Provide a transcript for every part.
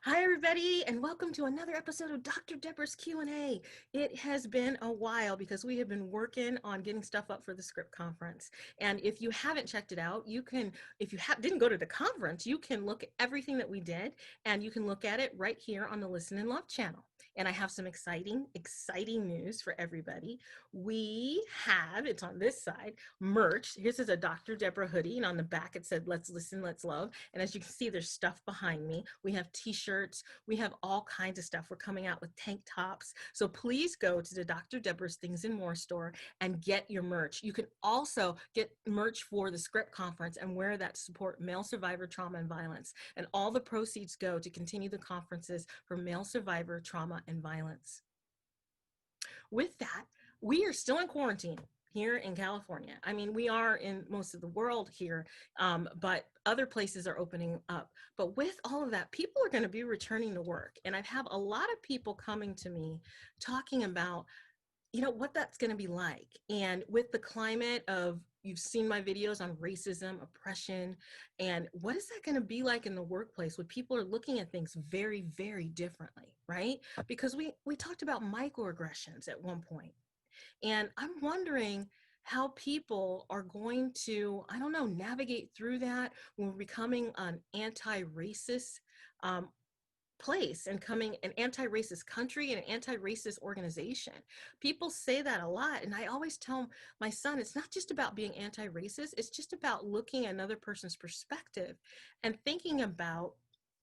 Hi, everybody, and welcome to another episode of Dr. Deborah's Q&A. It has been a while because we have been working on getting stuff up for the script conference. And if you haven't checked it out, you can, if you didn't go to the conference, you can look at everything that we did, and you can look at it right here on the Listen and Love channel. And I have some exciting news for everybody. We have, it's on this side, merch. This is a Dr. Deborah hoodie, and on the back it said, "Let's listen, let's love." And as you can see, there's stuff behind me. We have t-shirts, we have all kinds of stuff. We're coming out with tank tops. So please go to the Dr. Deborah's Things and More store and get your merch. You can also get merch for the script conference and wear that to support male survivor trauma and violence. And all the proceeds go to continue the conferences for male survivor trauma and violence. With that, we are still in quarantine here in California. I mean, we are in most of the world here, but other places are opening up. But with all of that, people are going to be returning to work. And I've had a lot of people coming to me talking about, what that's going to be like. And with the climate of, you've seen my videos on racism, oppression, and what is that going to be like in the workplace when people are looking at things very, very differently, right? Because we talked about microaggressions at one point. And I'm wondering how people are going to, navigate through that when we're becoming an anti-racist place and coming an anti-racist country and an anti-racist organization. People say that a lot. And I always tell my son, it's not just about being anti-racist. It's just about looking at another person's perspective and thinking about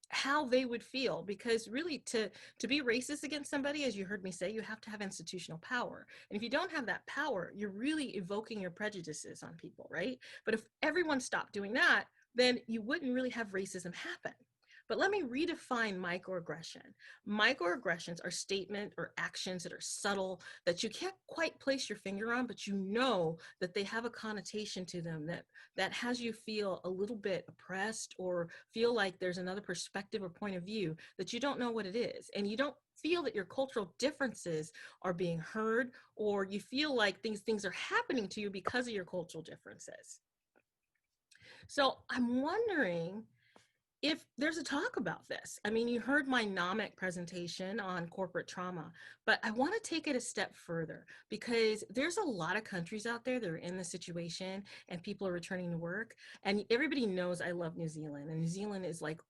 how they would feel, because really to be racist against somebody, as you heard me say, you have to have institutional power. And if you don't have that power, you're really evoking your prejudices on people, right? But if everyone stopped doing that, then you wouldn't really have racism happen. But let me redefine microaggression. Microaggressions are statements or actions that are subtle, that you can't quite place your finger on, but you know that they have a connotation to them that has you feel a little bit oppressed or feel like there's another perspective or point of view that you don't know what it is. And you don't feel that your cultural differences are being heard, or you feel like things are happening to you because of your cultural differences. So I'm wondering if there's a talk about this. I mean, you heard my NOMIC presentation on corporate trauma, but I want to take it a step further, because there's a lot of countries out there that are in this situation and people are returning to work. And everybody knows I love New Zealand, and New Zealand is like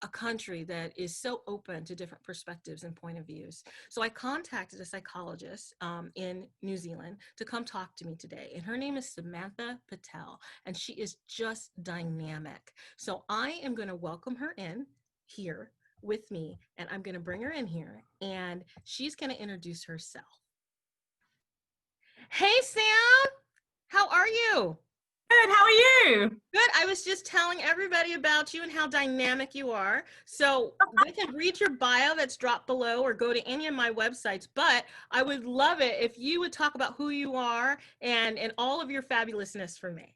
a country that is so open to different perspectives and point of views. So I contacted a psychologist in New Zealand to come talk to me today. And her name is Samantha Patel, and she is just dynamic. So I am going to welcome her in here with me, and I'm going to bring her in here, and she's going to introduce herself. Hey, Sam, how are you? Good, how are you? Good. I was just telling everybody about you and how dynamic you are. So they can read your bio that's dropped below or go to any of my websites, but I would love it if you would talk about who you are and all of your fabulousness for me.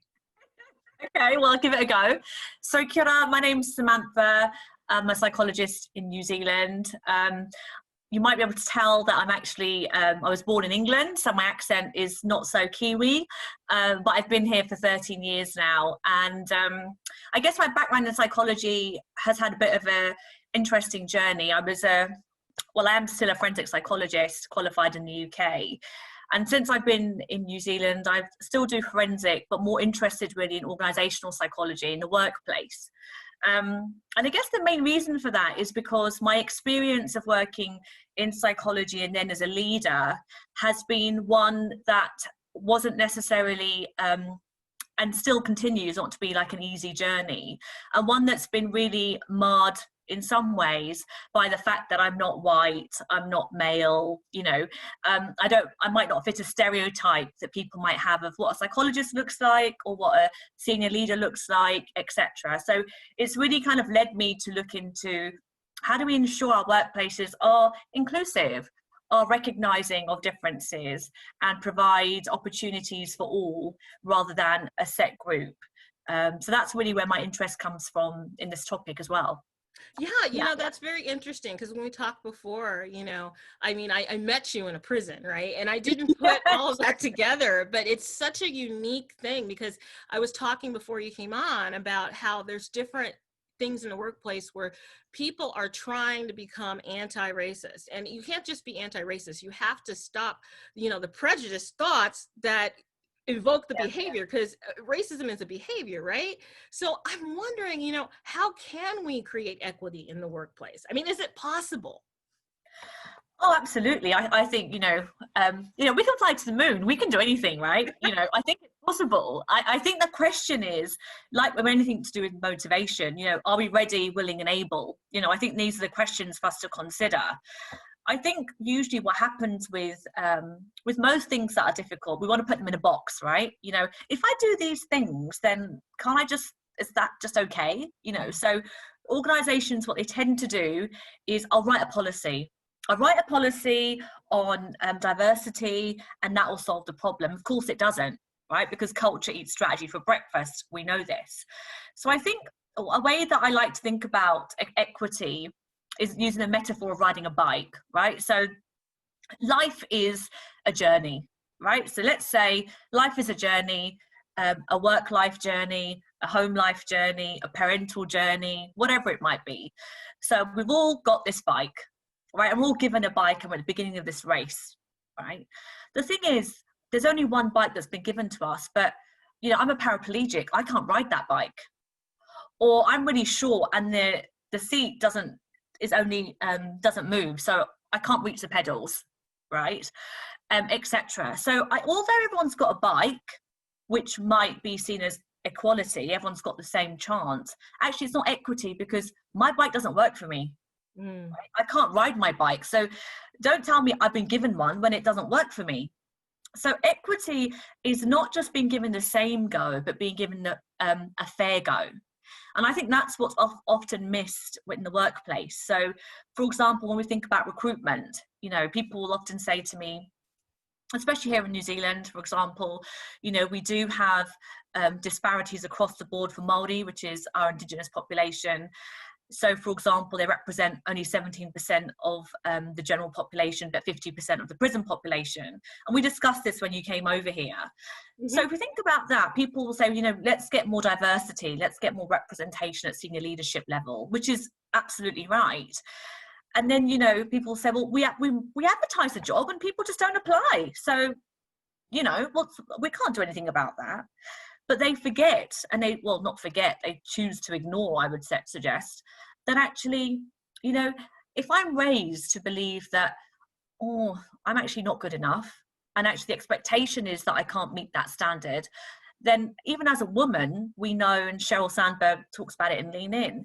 Okay, well, I'll give it a go. So, kia ora, my name's Samantha. I'm a psychologist in New Zealand. You might be able to tell that I'm actually, I was born in England, so my accent is not so Kiwi, but I've been here for 13 years now. And I guess my background in psychology has had a bit of an interesting journey. I am still a forensic psychologist, qualified in the UK. And since I've been in New Zealand, I still do forensic, but more interested really in organisational psychology in the workplace. And I guess the main reason for that is because my experience of working in psychology and then as a leader has been one that wasn't necessarily and still continues not to be like an easy journey, and one that's been really marred in some ways by the fact that I'm not white, I'm not male, I might not fit a stereotype that people might have of what a psychologist looks like or what a senior leader looks like, etc. So it's really kind of led me to look into how do we ensure our workplaces are inclusive, are recognizing of differences and provide opportunities for all rather than a set group. So that's really where my interest comes from in this topic as well. Yeah, that's very interesting, because when we talked before, I met you in a prison, right? And I didn't put all of that together, but it's such a unique thing, because I was talking before you came on about how there's different things in the workplace where people are trying to become anti-racist, and you can't just be anti-racist. You have to stop, the prejudiced thoughts that evoke the behavior, because racism is a behavior, right? So I'm wondering, how can we create equity in the workplace? I mean, is it possible? Oh, absolutely. I think, we can fly to the moon. We can do anything, right? I think it's possible. I think the question is, like with anything to do with motivation, are we ready, willing, and able? I think these are the questions for us to consider. I think usually what happens with most things that are difficult, we want to put them in a box, right? If I do these things, then is that just okay? So organizations, what they tend to do is I'll write a policy on diversity, and that will solve the problem. Of course it doesn't, right? Because culture eats strategy for breakfast. We know this. So I think a way that I like to think about equity is using a metaphor of riding a bike, right? So life is a journey, right? So let's say life is a journey, a work life journey, a home life journey, a parental journey, whatever it might be. So we've all got this bike, right? And we're all given a bike, and we're at the beginning of this race, right? The thing is, there's only one bike that's been given to us, but I'm a paraplegic. I can't ride that bike. Or I'm really short and the seat doesn't move, so I can't reach the pedals, right? Etc. So although everyone's got a bike, which might be seen as equality, everyone's got the same chance, actually it's not equity, because my bike doesn't work for me. Right? I can't ride my bike. So don't tell me I've been given one when it doesn't work for me. So equity is not just being given the same go, but being given a fair go. And I think that's what's often missed in the workplace. So, for example, when we think about recruitment, people will often say to me, especially here in New Zealand, for example, we do have disparities across the board for Māori, which is our Indigenous population. So, for example, they represent only 17% of the general population, but 50% of the prison population. And we discussed this when you came over here. Mm-hmm. So if we think about that, people will say, let's get more diversity, let's get more representation at senior leadership level, which is absolutely right. And then, people say, well, we advertise the job and people just don't apply. So, we can't do anything about that. But they forget, and they choose to ignore, I would suggest, that actually, if I'm raised to believe that, I'm actually not good enough, and actually the expectation is that I can't meet that standard, then even as a woman, we know, and Sheryl Sandberg talks about it in Lean In,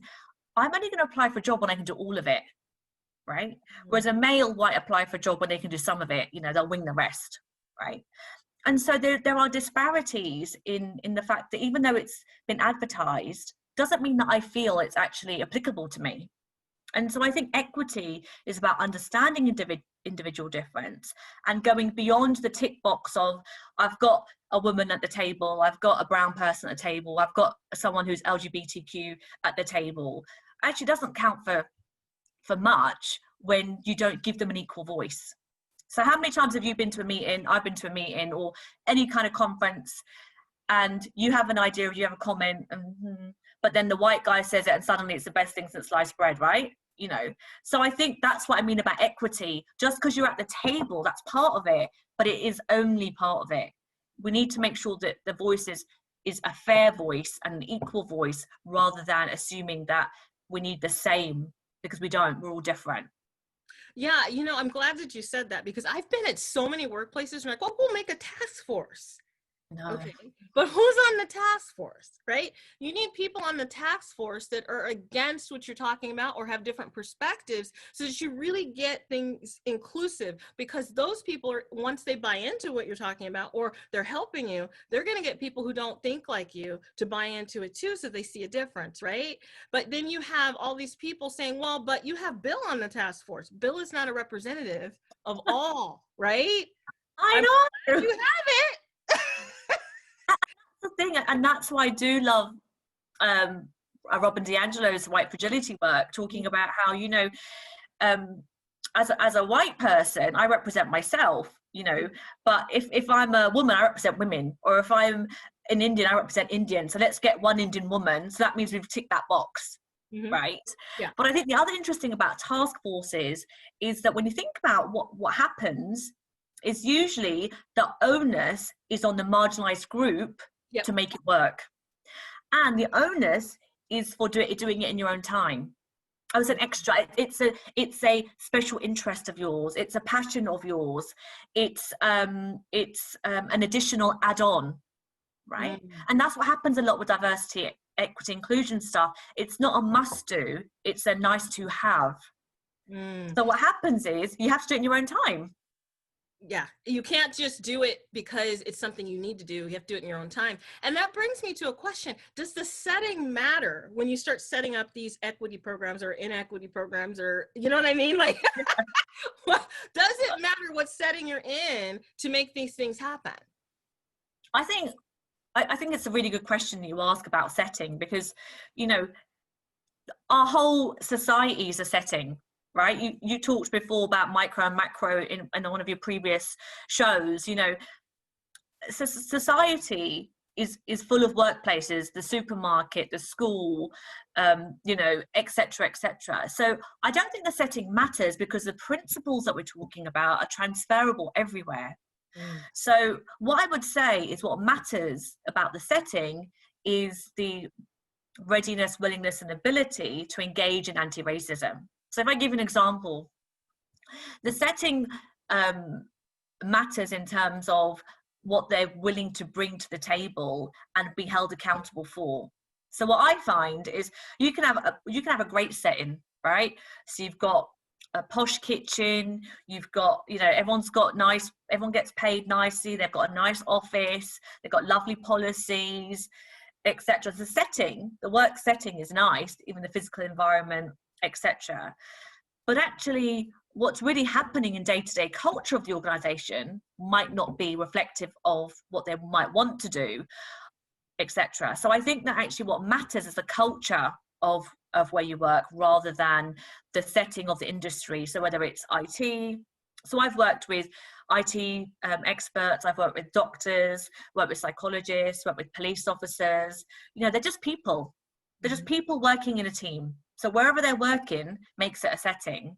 I'm only going to apply for a job when I can do all of it, right? Mm-hmm. Whereas a male might apply for a job when they can do some of it, they'll wing the rest, right? And so there are disparities in the fact that even though it's been advertised, doesn't mean that I feel it's actually applicable to me. And so I think equity is about understanding individual difference and going beyond the tick box of, I've got a woman at the table, I've got a brown person at the table, I've got someone who's LGBTQ at the table. Actually doesn't count for much when you don't give them an equal voice. So how many times have you been to a meeting, I've been to a meeting, or any kind of conference, and you have an idea, or you have a comment, but then the white guy says it and suddenly it's the best thing since sliced bread, right? So I think that's what I mean about equity. Just because you're at the table, that's part of it, but it is only part of it. We need to make sure that the voice is a fair voice and an equal voice, rather than assuming that we need the same, because we don't, we're all different. Yeah, I'm glad that you said that, because I've been at so many workplaces where we'll make a task force. No. Okay, but who's on the task force, right? You need people on the task force that are against what you're talking about or have different perspectives, so that you really get things inclusive, because those people are, once they buy into what you're talking about or they're helping you, they're going to get people who don't think like you to buy into it too, so they see a difference, right? But then you have all these people saying, well, but you have Bill on the task force. Bill is not a representative of all, right? I know. You have it. Thing, and that's why I do love Robin DiAngelo's white fragility work, talking about how as a white person I represent myself, but if I'm a woman I represent women, or if I'm an Indian I represent Indian. So let's get one Indian woman, so that means we've ticked that box, right? Yeah. But I think the other interesting about task forces is that when you think about what happens, is usually the onus is on the marginalized group Yep. to make it work. And the onus is for doing it in your own time. Oh, it's an extra, it's a special interest of yours, it's a passion of yours, it's an additional add-on, right? And that's what happens a lot with diversity, equity, inclusion stuff. It's not a must do, it's a nice to have. So what happens is you have to do it in your own time. Yeah, you can't just do it because it's something you need to do. You have to do it in your own time. And that brings me to a question. Does the setting matter when you start setting up these equity programs or inequity programs, or, you know what I mean? Like, well, does it matter what setting you're in to make these things happen? I think it's a really good question that you ask about setting, because, you know, our whole society is a setting, right? You talked before about micro and macro in one of your previous shows. You know, society is full of workplaces, the supermarket, the school, you know, etc., etc. So I don't think the setting matters, because the principles that we're talking about are transferable everywhere. So what I would say is what matters about the setting is the readiness, willingness, and ability to engage in anti-racism. So if I give an example, the setting matters in terms of what they're willing to bring to the table and be held accountable for. So what I find is you can have a great setting, right? So you've got a posh kitchen, you've got, you know, everyone gets paid nicely, they've got a nice office, they've got lovely policies, etc. The setting, the work setting is nice, even the physical environment, etc. But actually, what's really happening in day-to-day culture of the organization might not be reflective of what they might want to do, etc. So I think that actually what matters is the culture of where you work, rather than the setting of the industry. So whether it's IT, so I've worked with IT experts, I've worked with doctors, worked with psychologists, worked with police officers. You know, they're just people. They're just people working in a team. So wherever they're working makes it a setting.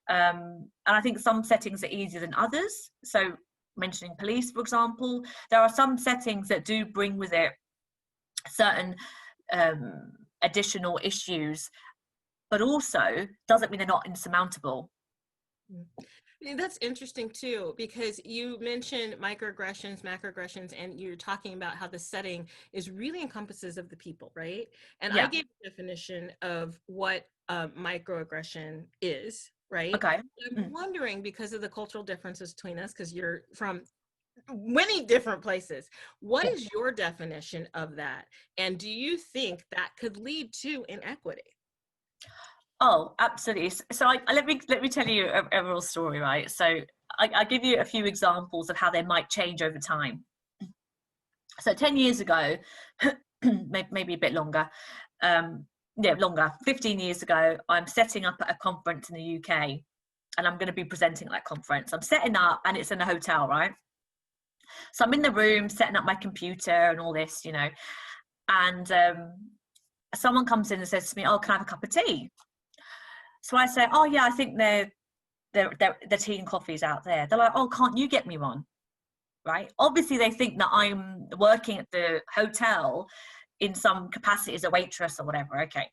And I think some settings are easier than others. So mentioning police, for example, there are some settings that do bring with it certain additional issues, but also doesn't mean they're not insurmountable. That's interesting too, because you mentioned microaggressions, macroaggressions, and you're talking about how the setting is really encompasses of the people, right? And Yeah. I gave a definition of what microaggression is, right? Okay. I'm wondering, because of the cultural differences between us, because you're from many different places, what is your definition of that? And do you think that could lead to inequity? Oh, absolutely. So let me tell you a real story, right? So I give you a few examples of how they might change over time. So 10 years ago, maybe a bit longer, 15 years ago, I'm setting up at a conference in the UK, and I'm going to be presenting at that conference. I'm setting up, and it's in a hotel, right? So I'm in the room setting up my computer and all this, you know, and someone comes in and says to me, "Oh, can I have a cup of tea?" So I say, "Oh yeah, I think the tea and coffee's out there." They're like, "Oh, can't you get me one?" Right? Obviously, they think that I'm working at the hotel in some capacity as a waitress or whatever. Okay.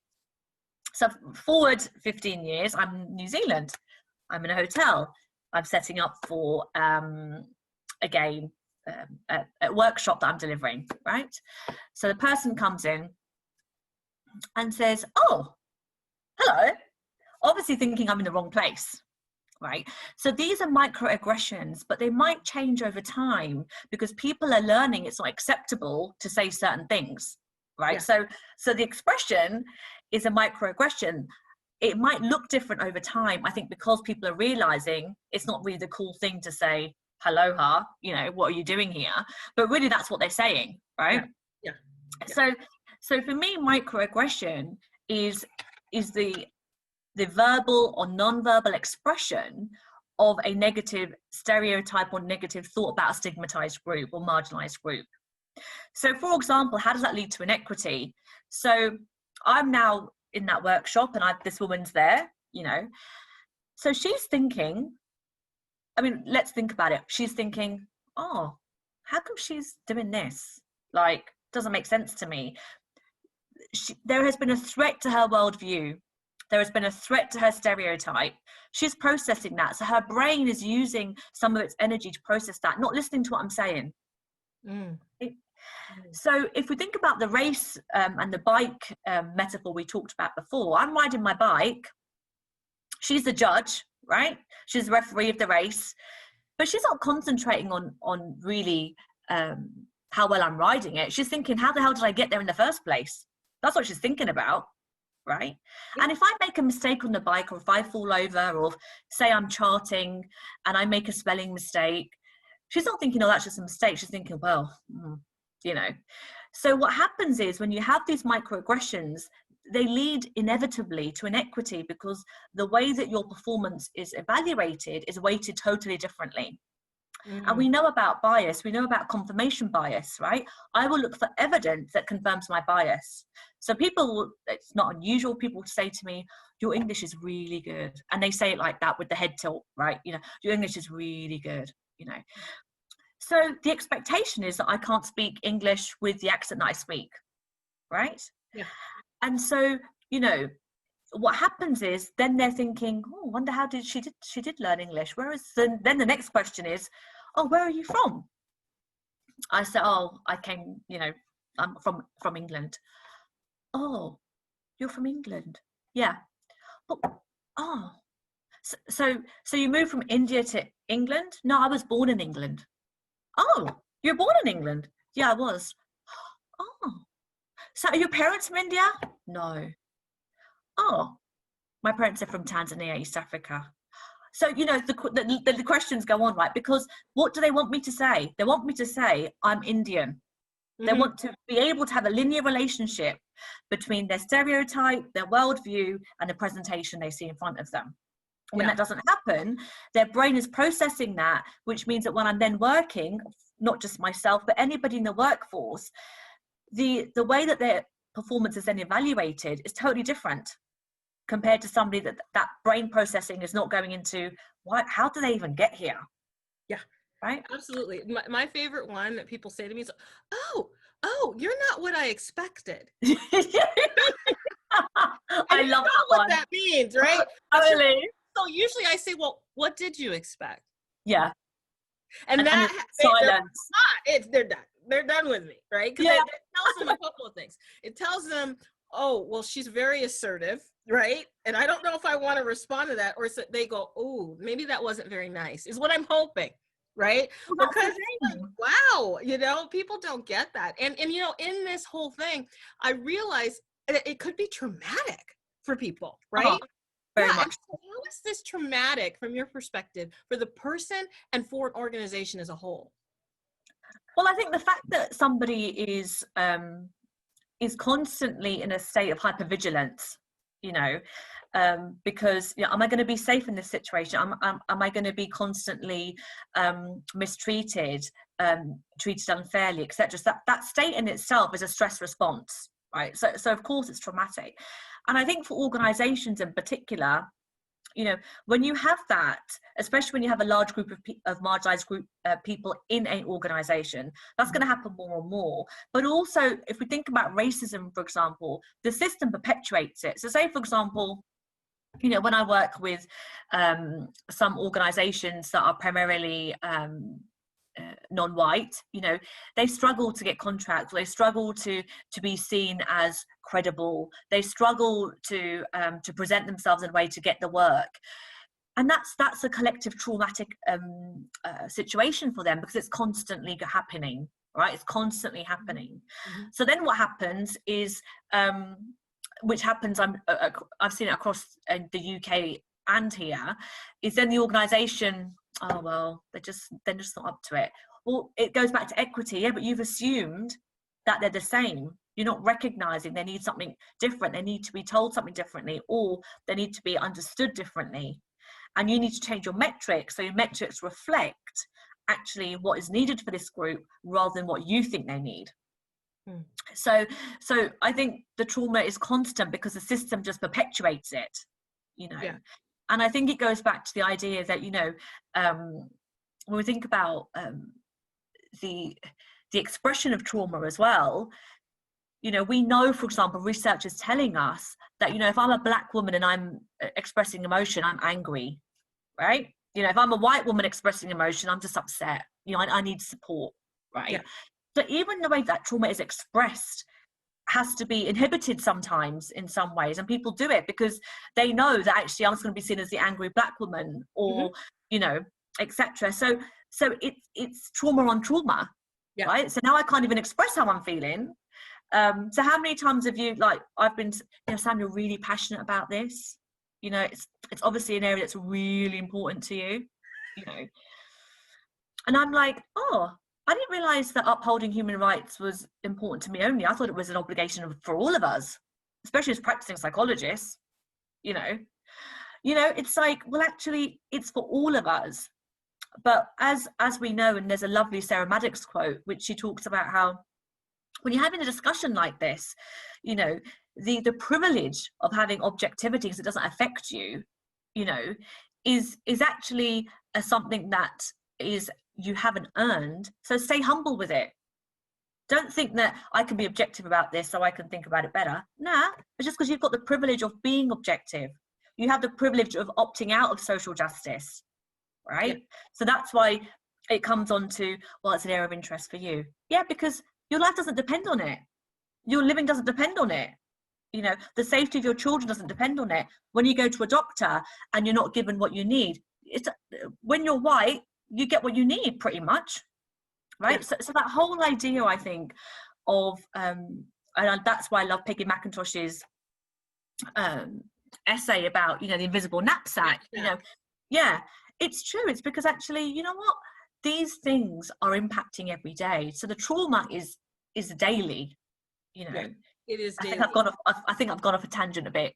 So forward 15 years, I'm in New Zealand. I'm in a hotel. I'm setting up for again a workshop that I'm delivering. Right? So the person comes in and says, "Oh, hello." Obviously thinking I'm in the wrong place, right? So these are microaggressions, but they might change over time because people are learning it's not acceptable to say certain things, right? Yeah. So the expression is a microaggression. It might look different over time, I think, because people are realizing it's not really the cool thing to say, "Aloha, you know, what are you doing here?" But really that's what they're saying, right? Yeah. So for me, microaggression is the verbal or non-verbal expression of a negative stereotype or negative thought about a stigmatized group or marginalized group. So for example, how does that lead to inequity? So I'm now in that workshop, and this woman's there, you know. So she's thinking, I mean, let's think about it. She's thinking, oh, how come she's doing this? Like, doesn't make sense to me. There has been a threat to her worldview. There has been a threat to her stereotype. She's processing that. So her brain is using some of its energy to process that, not listening to what I'm saying. So if we think about the race and the bike metaphor we talked about before, I'm riding my bike. She's the judge, right? She's the referee of the race, but she's not concentrating on really how well I'm riding it. She's thinking, how the hell did I get there in the first place? That's what she's thinking about, right? And if I make a mistake on the bike, or if I fall over, or say I'm charting and I make a spelling mistake, she's not thinking, oh, that's just a mistake. She's thinking, well, you know. So what happens is when you have these microaggressions, they lead inevitably to inequity, because the way that your performance is evaluated is weighted totally differently. And we know about bias, we know about confirmation bias, right? I will look for evidence that confirms my bias. So people, it's not unusual, people say to me, your English is really good. And they say it like that with the head tilt, right? You know, your English is really good, you know. So the expectation is that I can't speak English with the accent that I speak, right? Yeah. And so, you know, what happens is then they're thinking, oh, I wonder how she did learn English. Whereas then the next question is, oh, where are you from? I said, oh, I came, you know, I'm from England. Oh, you're from England? Yeah. Oh, so you moved from India to England? No, I was born in England. Oh, you're born in England? Yeah, I was. Oh, so are your parents from India? No. Oh, my parents are from Tanzania, East Africa. So, you know, the questions go on, right? Because what do they want me to say? They want me to say, I'm Indian. They want to be able to have a linear relationship between their stereotype, their worldview, and the presentation they see in front of them. When that doesn't happen, their brain is processing that, which means that when I'm then working, not just myself, but anybody in the workforce, the way that their performance is then evaluated is totally different compared to somebody that brain processing is not going into, how do they even get here? Yeah. Right? Absolutely. My favorite one that people say to me is, oh, you're not what I expected. I love that what one. that means, right? Totally. So usually I say, well, what did you expect? Yeah. And that silence. They're done. They're done with me, right? Because it tells them a couple of things. It tells them, oh, well, she's very assertive, right? And I don't know if I want to respond to that, or so they go, oh, maybe that wasn't very nice, is what I'm hoping, right? Well, because like, wow, you know, people don't get that. And you know, in this whole thing, I realize it could be traumatic for people, right? Very much. So how is this traumatic from your perspective for the person and for an organization as a whole? Well, I think the fact that somebody is constantly in a state of hypervigilance, you know, because, you know, am I going to be safe in this situation? Am I going to be constantly mistreated, treated unfairly, etc.? So that state in itself is a stress response, right? So of course it's traumatic. And I think for organizations in particular, you know, when you have that, especially when you have a large group of marginalized people in an organization, that's going to happen more and more. But also, if we think about racism, for example, the system perpetuates it. So say, for example, you know, when I work with some organizations that are primarily non-white, you know, they struggle to get contracts, they struggle to be seen as credible, they struggle to present themselves in a way to get the work, and that's a collective traumatic situation for them, because it's constantly happening, right? It's constantly happening. So then what happens is which happens, I've seen it across the UK and here, is then the organization, oh well, they're just not up to it. Well, it goes back to equity. Yeah, but you've assumed that they're the same. You're not recognizing they need something different. They need to be told something differently, or they need to be understood differently. And you need to change your metrics, so your metrics reflect actually what is needed for this group rather than what you think they need. Mm. So I think the trauma is constant because the system just perpetuates it, you know. Yeah. And I think it goes back to the idea that, you know, when we think about the expression of trauma as well, you know, we know, for example, research is telling us that, you know, if I'm a Black woman and I'm expressing emotion, I'm angry, right? You know, if I'm a white woman expressing emotion, I'm just upset. You know, I need support, right? Yeah. So even the way that trauma is expressed has to be inhibited sometimes in some ways, and people do it because they know that actually I'm just going to be seen as the angry Black woman, or Mm-hmm. you know, etc. So it's trauma on trauma, Yeah. right? So now I can't even express how I'm feeling. So how many times have you, like, I've been, you know, Sam, you're really passionate about this, you know, it's obviously an area that's really important to you, you know, and I'm like, oh, I didn't realize that upholding human rights was important to me only. I thought it was an obligation for all of us, especially as practicing psychologists, you know. It's like, well, actually it's for all of us. But as we know, and there's a lovely Sarah Maddox quote which she talks about how when you're having a discussion like this, you know, the privilege of having objectivity because it doesn't affect you, you know, is actually something that is you haven't earned. So stay humble with it. Don't think that I can be objective about this so I can think about it better. Nah, it's just because you've got the privilege of being objective. You have the privilege of opting out of social justice, right? Yeah. So that's why it comes on to, well, it's an area of interest for you. Yeah, because your life doesn't depend on it. Your living doesn't depend on it. You know, the safety of your children doesn't depend on it. When you go to a doctor and you're not given what you need, it's when you're white, you get what you need pretty much, right? Yeah. So that whole idea, I think, of and that's why I love Peggy McIntosh's essay about, you know, the invisible knapsack. You know, yeah, it's true. It's because actually, you know what, these things are impacting every day. So the trauma is daily. You know, Yeah. It is I think daily. I think I've gone off a tangent a bit.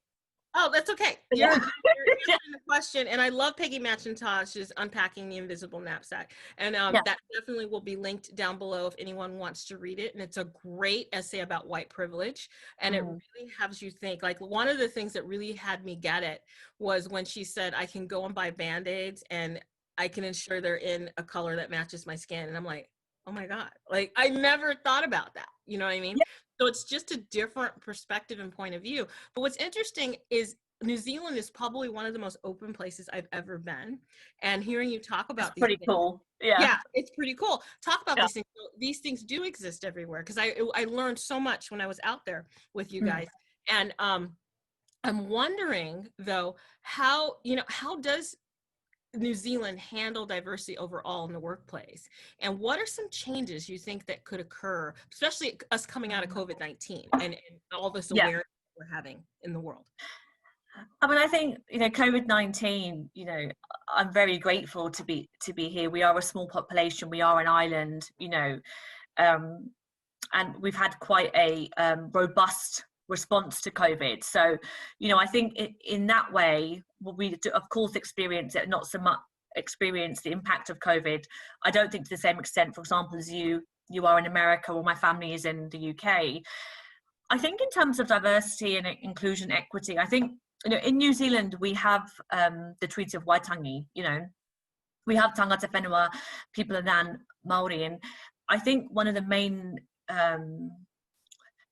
Oh, that's okay. Yeah. You're answering the question, and I love Peggy McIntosh's Unpacking the Invisible Knapsack, and Yeah. that definitely will be linked down below if anyone wants to read it. And it's a great essay about white privilege, and it really helps you think. Like, one of the things that really had me get it was when she said, "I can go and buy Band-Aids, and I can ensure they're in a color that matches my skin," and I'm like, oh my God, like I never thought about that. You know what I mean? Yeah. So it's just a different perspective and point of view. But what's interesting is New Zealand is probably one of the most open places I've ever been. And hearing you talk about It's these pretty things, cool. Yeah. yeah, it's pretty cool. Talk about Yeah. these things. These things do exist everywhere, because I learned so much when I was out there with you guys. And I'm wondering though, how does New Zealand handle diversity overall in the workplace? And what are some changes you think that could occur, especially us coming out of COVID-19 and all this Yeah. awareness we're having in the world? I mean, I think, you know, COVID-19, you know, I'm very grateful to be here. We are a small population. We are an island, you know, and we've had quite a robust response to COVID. So, you know, I think in that way, we do, of course, experience it, not so much experience the impact of COVID. I don't think to the same extent, for example, as you are in America, or my family is in the UK. I think in terms of diversity and inclusion, equity, I think, you know, in New Zealand, we have the Treaty of Waitangi, you know, we have tangata whenua, people are nan Māori. And I think one of the main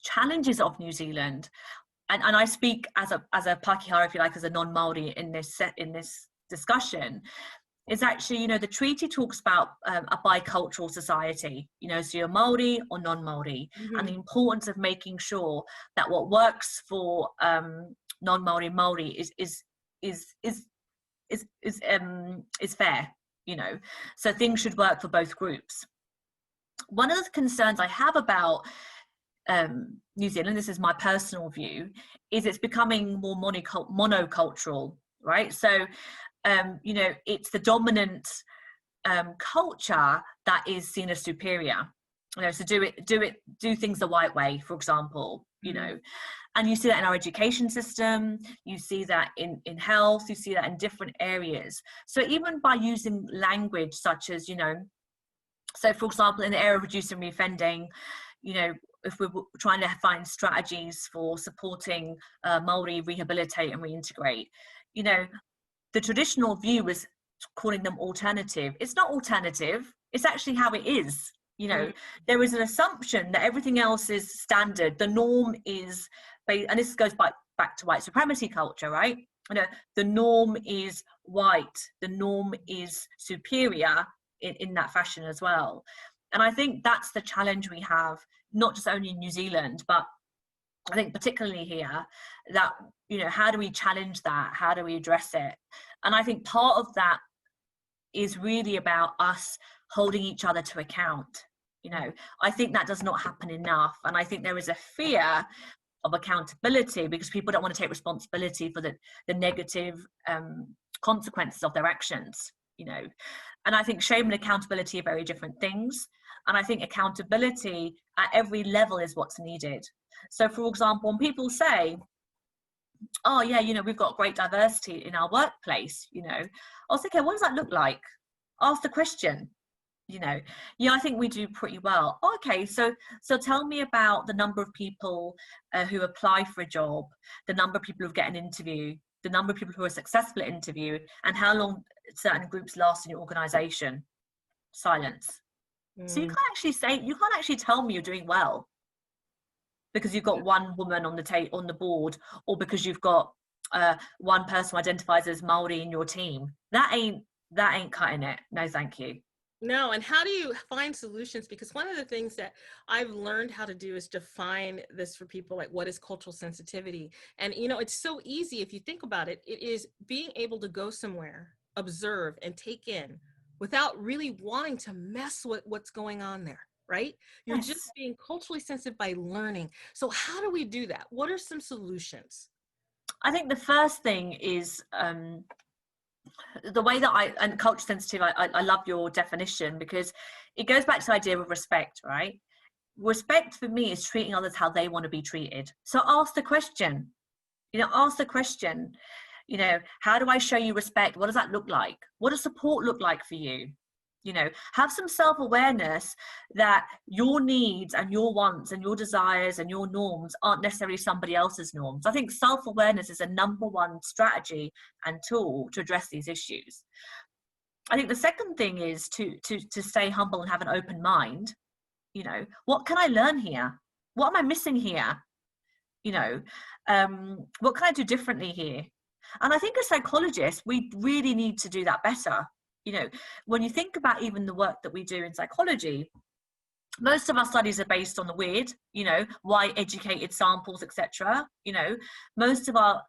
challenges of New Zealand, and I speak as a Pākehā, if you like, as a non-Māori in this discussion, is actually, you know, the treaty talks about a bicultural society, you know, so you're Māori or non-Māori, and the importance of making sure that what works for non-Māori Māori is fair, you know, so things should work for both groups. One of the concerns I have about New Zealand, this is my personal view, is it's becoming more monocultural, right? So, you know, it's the dominant culture that is seen as superior. You know, so do things the white way, for example, you know, and you see that in our education system, you see that in health, you see that in different areas. So even by using language such as, you know, so for example, in the area of reducing reoffending, you know, if we're trying to find strategies for supporting Maori rehabilitate and reintegrate, you know, the traditional view is calling them alternative. It's not alternative. It's actually how it is. You know, there is an assumption that everything else is standard. The norm is, and this goes back to white supremacy culture, right? You know, the norm is white. The norm is superior in that fashion as well. And I think that's the challenge we have, not just only in New Zealand, but I think particularly here, that, you know, how do we challenge that? How do we address it? And I think part of that is really about us holding each other to account. You know, I think that does not happen enough. And I think there is a fear of accountability because people don't want to take responsibility for the negative consequences of their actions, you know. And I think shame and accountability are very different things. And I think accountability at every level is what's needed. So, for example, when people say, oh, yeah, you know, we've got great diversity in our workplace, you know, I was thinking, what does that look like? Ask the question, you know. Yeah, I think we do pretty well. Okay, so tell me about the number of people who apply for a job, the number of people who get an interview, the number of people who are successful at interview, and how long certain groups last in your organization. Silence. So you can't actually tell me you're doing well because you've got one woman on the board, or because you've got one person who identifies as Maori in your team. That ain't cutting it. No, thank you. No, and how do you find solutions? Because one of the things that I've learned how to do is define this for people, like what is cultural sensitivity. And, you know, it's so easy if you think about it. It is being able to go somewhere, observe, and take in without really wanting to mess with what's going on there, right? You're Yes. just being culturally sensitive by learning. So how do we do that? What are some solutions? I think the first thing is the way that and culture sensitive, I love your definition because it goes back to the idea of respect, right? Respect for me is treating others how they want to be treated. So ask the question, you know, you know, how do I show you respect? What does that look like? What does support look like for you? You know, have some self-awareness that your needs and your wants and your desires and your norms aren't necessarily somebody else's norms. I think self-awareness is a number one strategy and tool to address these issues. I think the second thing is to stay humble and have an open mind. You know, what can I learn here? What am I missing here? You know, what can I do differently here? And I think as psychologists, we really need to do that better. You know, when you think about even the work that we do in psychology, most of our studies are based on the weird, you know, white educated samples, etc. You know, most of our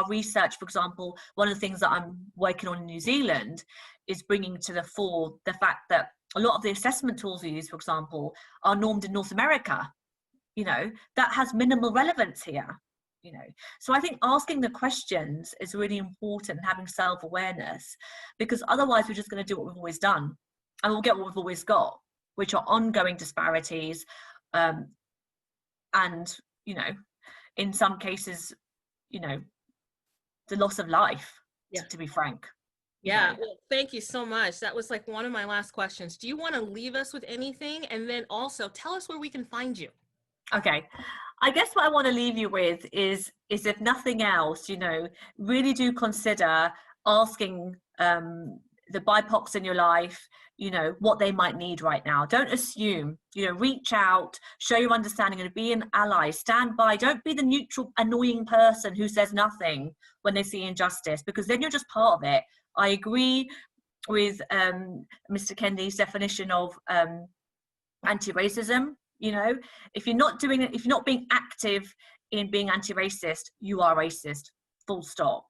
research, for example, one of the things that I'm working on in New Zealand is bringing to the fore the fact that a lot of the assessment tools we use, for example, are normed in North America. You know, that has minimal relevance here. You know, so I think asking the questions is really important, and having self-awareness, because otherwise we're just going to do what we've always done and we'll get what we've always got, which are ongoing disparities, and, you know, in some cases, you know, the loss of life, to be frank. Yeah, well, thank you so much. That was like one of my last questions. Do you want to leave us with anything? And then also tell us where we can find you. Okay. I guess what I want to leave you with is if nothing else, you know, really do consider asking the BIPOCs in your life, you know, what they might need right now. Don't assume, you know, reach out, show your understanding, and be an ally, stand by. Don't be the neutral, annoying person who says nothing when they see injustice, because then you're just part of it. I agree with Mr. Kendi's definition of anti-racism. You know, if you're not doing it, if you're not being active in being anti-racist, you are racist, full stop.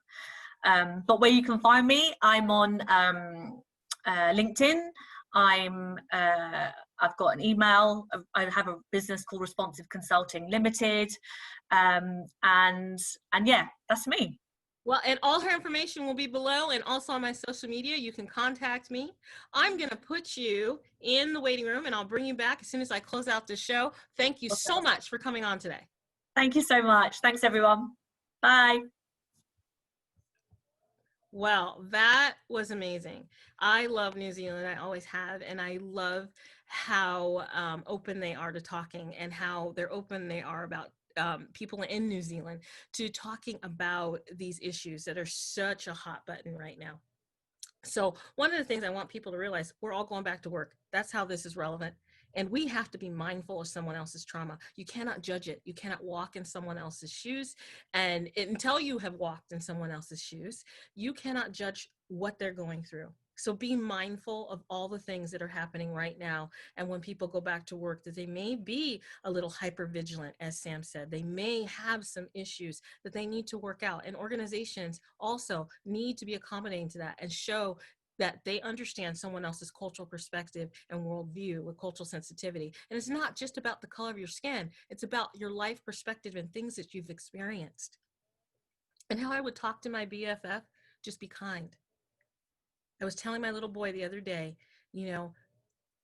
But where you can find me, I'm on LinkedIn. I've got an email. I have a business called Responsive Consulting Limited. And yeah, that's me. Well, and all her information will be below, and also on my social media. You can contact me. I'm going to put you in the waiting room, and I'll bring you back as soon as I close out the show. Thank you so much for coming on today. Thank you so much. Thanks, everyone. Bye. Well, that was amazing. I love New Zealand. I always have. And I love how open they are to talking, and how open they are about people in New Zealand to talking about these issues that are such a hot button right now. So one of the things I want people to realize, we're all going back to work. That's how this is relevant. And we have to be mindful of someone else's trauma. You cannot judge it. You cannot walk in someone else's shoes. And until you have walked in someone else's shoes, you cannot judge what they're going through. So be mindful of all the things that are happening right now. And when people go back to work, that they may be a little hyper vigilant, as Sam said. They may have some issues that they need to work out. And organizations also need to be accommodating to that and show that they understand someone else's cultural perspective and worldview with cultural sensitivity. And it's not just about the color of your skin. It's about your life perspective and things that you've experienced. And how I would talk to my BFF, just be kind. I was telling my little boy the other day,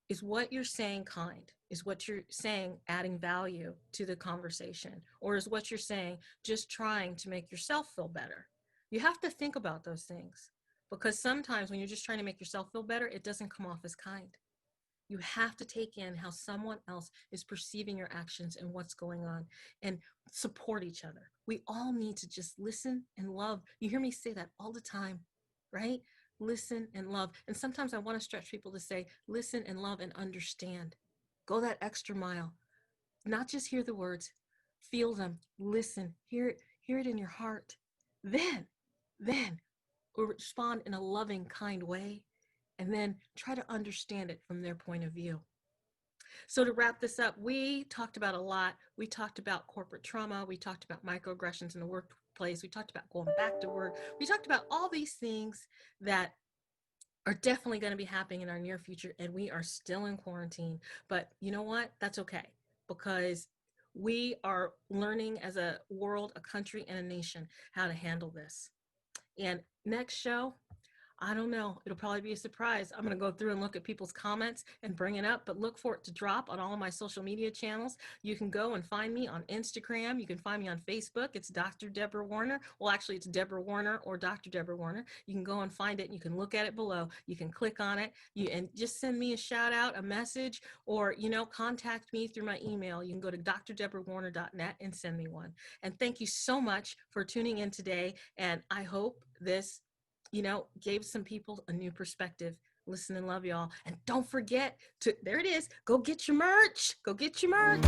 is what you're saying kind? Is what you're saying adding value to the conversation? Or is what you're saying just trying to make yourself feel better? You have to think about those things, because sometimes when you're just trying to make yourself feel better, it doesn't come off as kind. You have to take in how someone else is perceiving your actions and what's going on, and support each other. We all need to just listen and love. You hear me say that all the time, right? Listen and love. And sometimes I want to stretch people to say, listen and love and understand. Go that extra mile. Not just hear the words, feel them, listen, hear it in your heart. Then respond in a loving, kind way, and then try to understand it from their point of view. So to wrap this up, we talked about a lot. We talked about corporate trauma. We talked about microaggressions in the workplace. We talked about going back to work. We talked about all these things that are definitely going to be happening in our near future, and we are still in quarantine. But you know what? That's okay, because we are learning as a world, a country, and a nation how to handle this. And next show, I don't know. It'll probably be a surprise. I'm going to go through and look at people's comments and bring it up, but look for it to drop on all of my social media channels. You can go and find me on Instagram. You can find me on Facebook. It's Dr. Deborah Warner. Well, actually, it's Deborah Warner or Dr. Deborah Warner. You can go and find it. And you can look at it below. You can click on it. And just send me a shout out, a message, or, contact me through my email. You can go to drdeborahwarner.net and send me one. And thank you so much for tuning in today. And I hope this gave some people a new perspective. Listen and love y'all. And don't forget to, there it is, go get your merch. Go get your merch.